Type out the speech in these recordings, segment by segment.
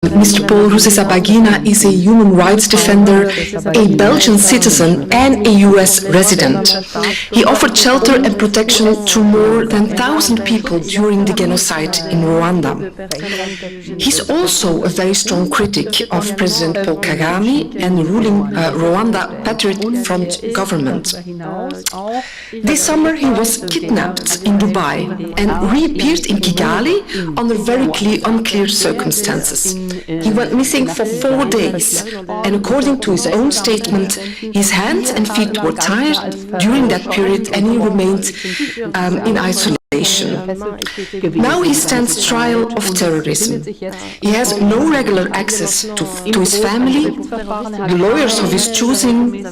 Mr. Paul Rusesabagina is a human rights defender, a Belgian citizen and a US resident. He offered shelter and protection to more than 1,000 people during the genocide in Rwanda. He's also a very strong critic of President Paul Kagame and the ruling Rwanda Patriot Front government. This summer he was kidnapped in Dubai and reappeared in Kigali under very unclear circumstances. He went missing for 4 days, and according to his own statement, his hands and feet were tied during that period and he remained in isolation. Now he stands trial of terrorism. He has no regular access to his family, the lawyers of his choosing,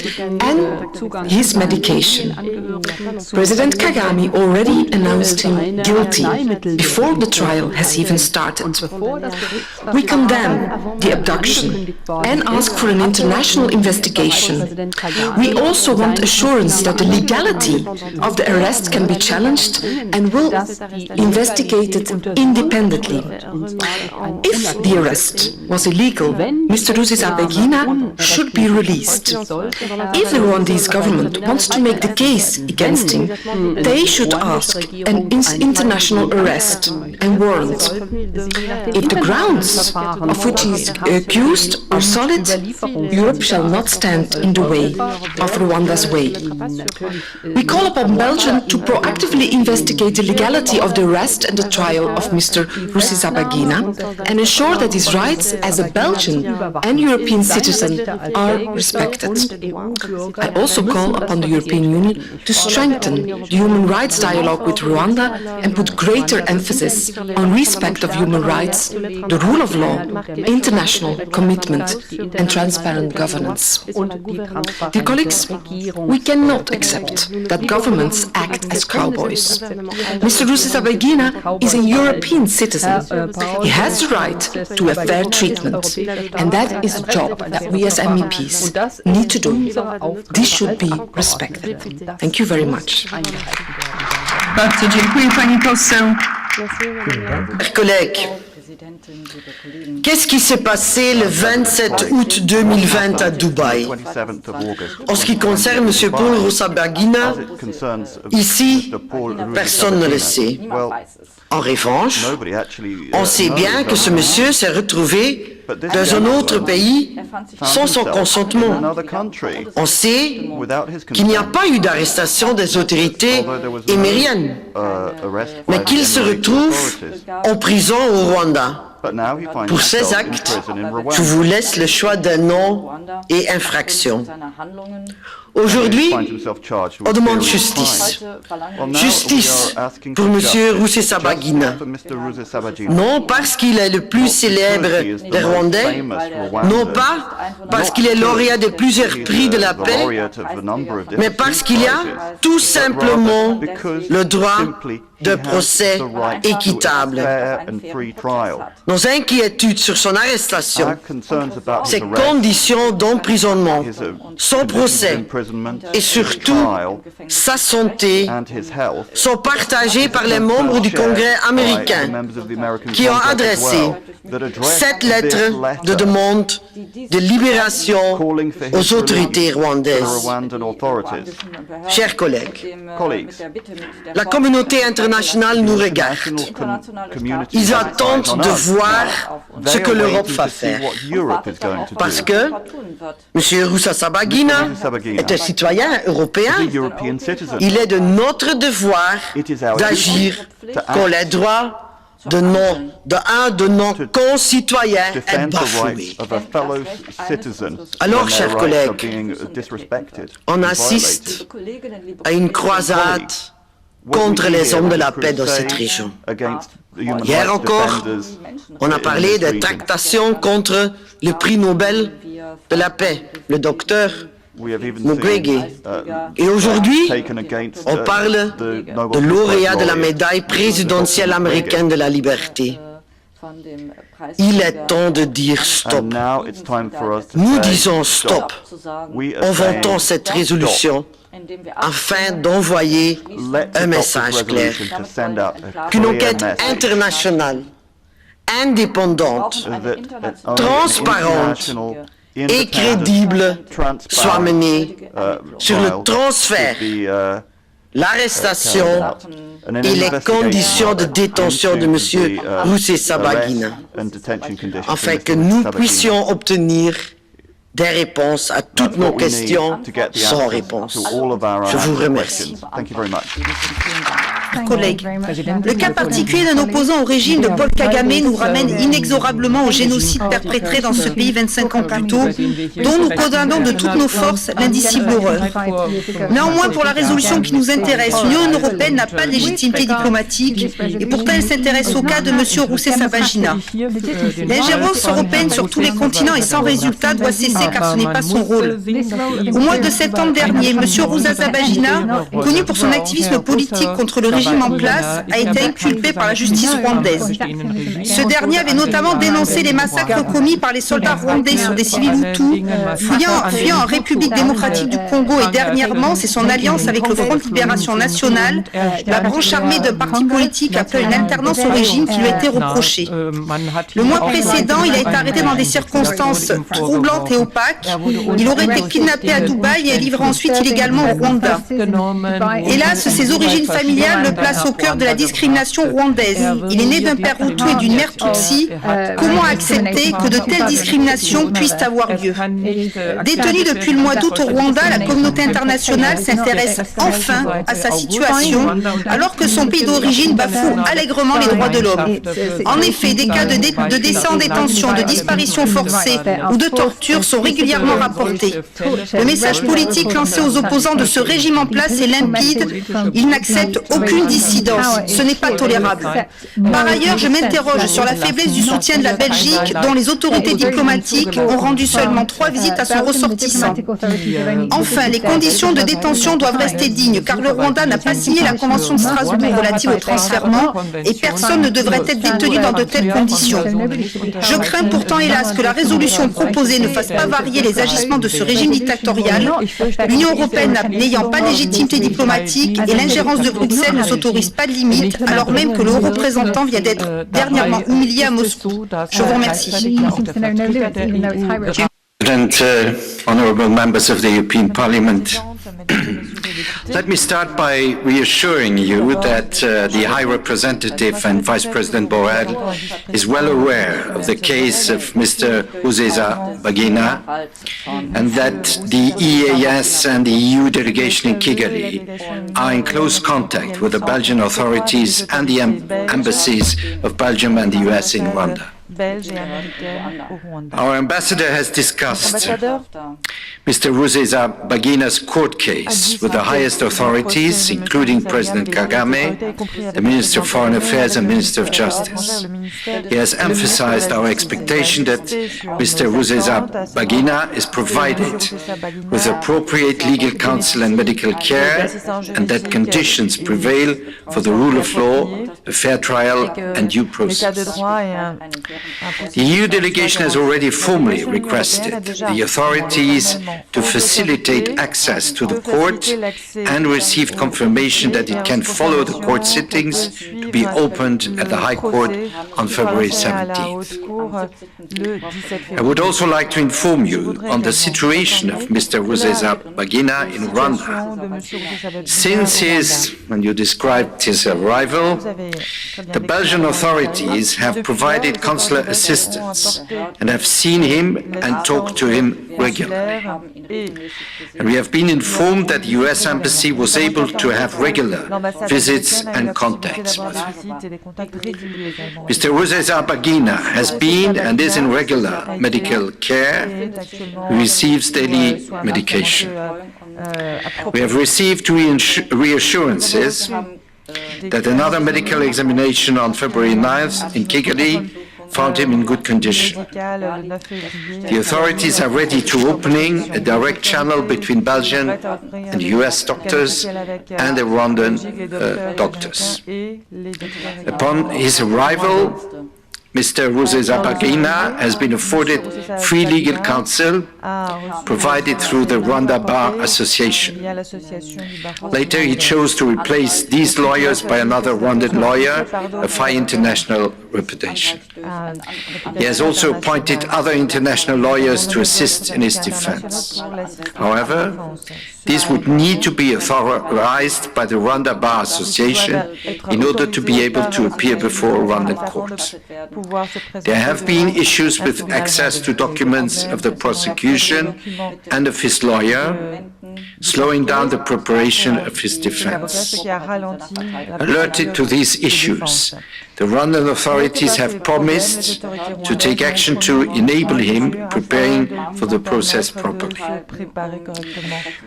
and his medication. President Kagame already announced him guilty before the trial has even started. We condemn the abduction and ask for an international investigation. We also want assurance that the legality of the arrest can be challenged and will investigated independently. If the arrest was illegal, Mr. Rusesabagina should be released. If the Rwandese government wants to make the case against him, they should ask an international arrest and warrant. If the grounds of which he is accused are solid, Europe shall not stand in the way of Rwanda's way. We call upon Belgium to proactively investigate the legality of the arrest and the trial of Mr. Rusesabagina and ensure that his rights as a Belgian and European citizen are respected. I also call upon the European Union to strengthen the human rights dialogue with Rwanda and put greater emphasis on respect of human rights, the rule of law, international commitment and transparent governance. Dear colleagues, we cannot accept that governments act as cowboys. Mr. Rusesabagina is a European citizen. He has the right to a fair treatment, and that is a job that we as MEPs need to do. This should be respected. Thank you very much. Bardzo dziękuję, pani poseł. Chers collègues, qu'est-ce qui s'est passé le 27 août 2020 à Dubaï? En ce qui concerne M. Paul Rusesabagina, ici, personne ne le sait. En revanche, on sait bien que ce monsieur s'est retrouvé dans un autre pays sans son consentement. On sait qu'il n'y a pas eu d'arrestation des autorités émiriennes, mais qu'il se retrouve en prison au Rwanda. Pour ces actes, je vous laisse le choix d'un nom et infraction. Aujourd'hui, on demande justice. Justice pour M. Rusesabagina. Non parce qu'il est le plus célèbre des Rwandais, non pas parce qu'il est lauréat de plusieurs prix de la paix, mais parce qu'il y a tout simplement le droit de procès équitable. Nos inquiétudes sur son arrestation, ses conditions d'emprisonnement, son procès et surtout sa santé sont partagées par les membres du Congrès américain qui ont adressé cette lettre de demande de libération aux autorités rwandaises. Chers collègues, la communauté internationale nous regarde. Ils attendent de voir ce que l'Europe va faire. Parce que M. Rusesabagina est un citoyen européen. Il est de notre devoir d'agir quand les droits d'un de nos concitoyens est bafoué. Alors, chers collègues, on assiste à une croisade contre les hommes de la paix dans cette région. Hier encore, on a parlé des tractations contre le prix Nobel de la paix, le docteur Mukwege. Et aujourd'hui, on parle de lauréat de la médaille présidentielle américaine de la liberté. Il est temps de dire stop. Nous disons stop en votant cette résolution afin d'envoyer un message clair qu'une enquête internationale indépendante, transparente et crédible soit menée sur le transfert, l'arrestation et les conditions de détention de M. Rusesabagina, afin que nous puissions obtenir des réponses à toutes nos questions sans réponse. Je vous remercie. Collègues, le cas particulier d'un opposant au régime de Paul Kagame nous ramène inexorablement au génocide perpétré dans ce pays 25 ans plus tôt, dont nous condamnons de toutes nos forces l'indicible horreur. Néanmoins, pour la résolution qui nous intéresse, l'Union européenne n'a pas de légitimité diplomatique et pourtant elle s'intéresse au cas de M. Rusesabagina. L'ingérence européenne sur tous les continents et sans résultat doit cesser car ce n'est pas son rôle. Au mois de septembre dernier, M. Rusesabagina, connu pour son activisme politique contre le régime en place, a été inculpé par la justice rwandaise. Ce dernier avait notamment dénoncé les massacres commis par les soldats rwandais sur des civils hutus, fuyant en République démocratique du Congo, et dernièrement, c'est son alliance avec le Front de Libération Nationale, la branche armée d'un parti politique appelé une alternance au régime, qui lui a été reprochée. Le mois précédent, il a été arrêté dans des circonstances troublantes et opaques. Il aurait été kidnappé à Dubaï et livré ensuite illégalement au Rwanda. Hélas, ses origines familiales le placent au cœur de la discrimination rwandaise. Il est né d'un père Hutu et d'une mère Tutsi. Comment accepter que de telles discriminations puissent avoir lieu? Détenu depuis le mois d'août au Rwanda, la communauté internationale s'intéresse enfin à sa situation, alors que son pays d'origine bafoue allègrement les droits de l'homme. En effet, des cas de décès en détention, de disparition forcée ou de torture sont régulièrement rapportés. Le message politique lancé aux opposants de ce régime en place est limpide. Ils n'acceptent aucune dissidence. Ce n'est pas tolérable. Par ailleurs, je m'interroge sur la faiblesse du soutien de la Belgique, dont les autorités diplomatiques ont rendu seulement 3 visites à son ressortissant. Enfin, les conditions de détention doivent rester dignes, car le Rwanda n'a pas signé la Convention de Strasbourg relative au transfèrement et personne ne devrait être détenu dans de telles conditions. Je crains pourtant, hélas, que la résolution proposée ne fasse pas varier les agissements de ce régime dictatorial, l'Union européenne n'ayant pas de légitimité diplomatique et l'ingérence de Bruxelles ne s'autorise pas de limite, alors même que le haut représentant vient d'être dernièrement humilié à Moscou. Je vous remercie. President, honourable members of the European Parliament, let me start by reassuring you that the High Representative and Vice President Borrell is well aware of the case of Mr. Rusesabagina and that the EAS and the EU delegation in Kigali are in close contact with the Belgian authorities and the embassies of Belgium and the US in Rwanda. Our ambassador has discussed Mr. Rusesabagina's court case with the highest authorities, including President Kagame, the Minister of Foreign Affairs and Minister of Justice. He has emphasized our expectation that Mr. Rusesabagina is provided with appropriate legal counsel and medical care, and that conditions prevail for the rule of law, a fair trial and due process. The EU delegation has already formally requested the authorities to facilitate access to the court and received confirmation that it can follow the court sittings to be opened at the High Court on February 17th. I would also like to inform you on the situation of Mr. Rusesabagina in Rwanda. Since when you described his arrival, the Belgian authorities have provided consular assistance and have seen him and talked to him regularly. And we have been informed that the US Embassy was able to have regular visits and contacts with him. Mr. Rusesabagina has been and is in regular medical care. He receives daily medication. We have received reassurances that another medical examination on February 9th in Kigali found him in good condition. The authorities are ready to opening a direct channel between Belgian and US doctors and the Rwandan doctors. Upon his arrival, Mr. Rusesabagina has been afforded free legal counsel provided through the Rwanda Bar Association. Later, he chose to replace these lawyers by another Rwandan lawyer of high international reputation. He has also appointed other international lawyers to assist in his defense. However, these would need to be authorized by the Rwanda Bar Association in order to be able to appear before a Rwandan court. There have been issues with access to documents of the prosecution and of his lawyer, slowing down the preparation of his defense. Alerted to these issues, the Rwandan authorities have promised to take action to enable him preparing for the process properly.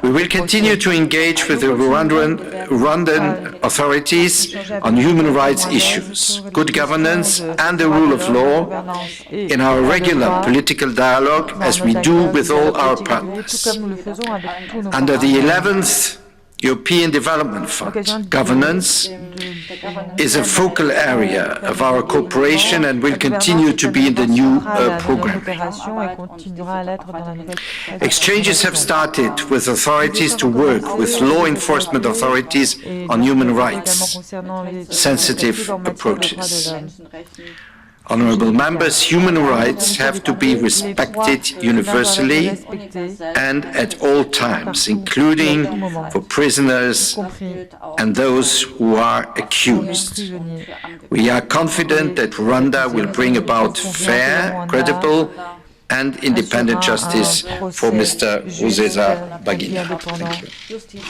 We will continue to engage with the Rwandan authorities on human rights issues, good governance and the rule of law in our regular political dialogue as we do with all our partners. Under the 11th European Development Fund, governance is a focal area of our cooperation and will continue to be in the new program. Exchanges have started with authorities to work with law enforcement authorities on human rights, sensitive approaches. Honourable members, human rights have to be respected universally and at all times, including for prisoners and those who are accused. We are confident that Rwanda will bring about fair, credible and independent justice for Mr. Rusesabagina. Thank you.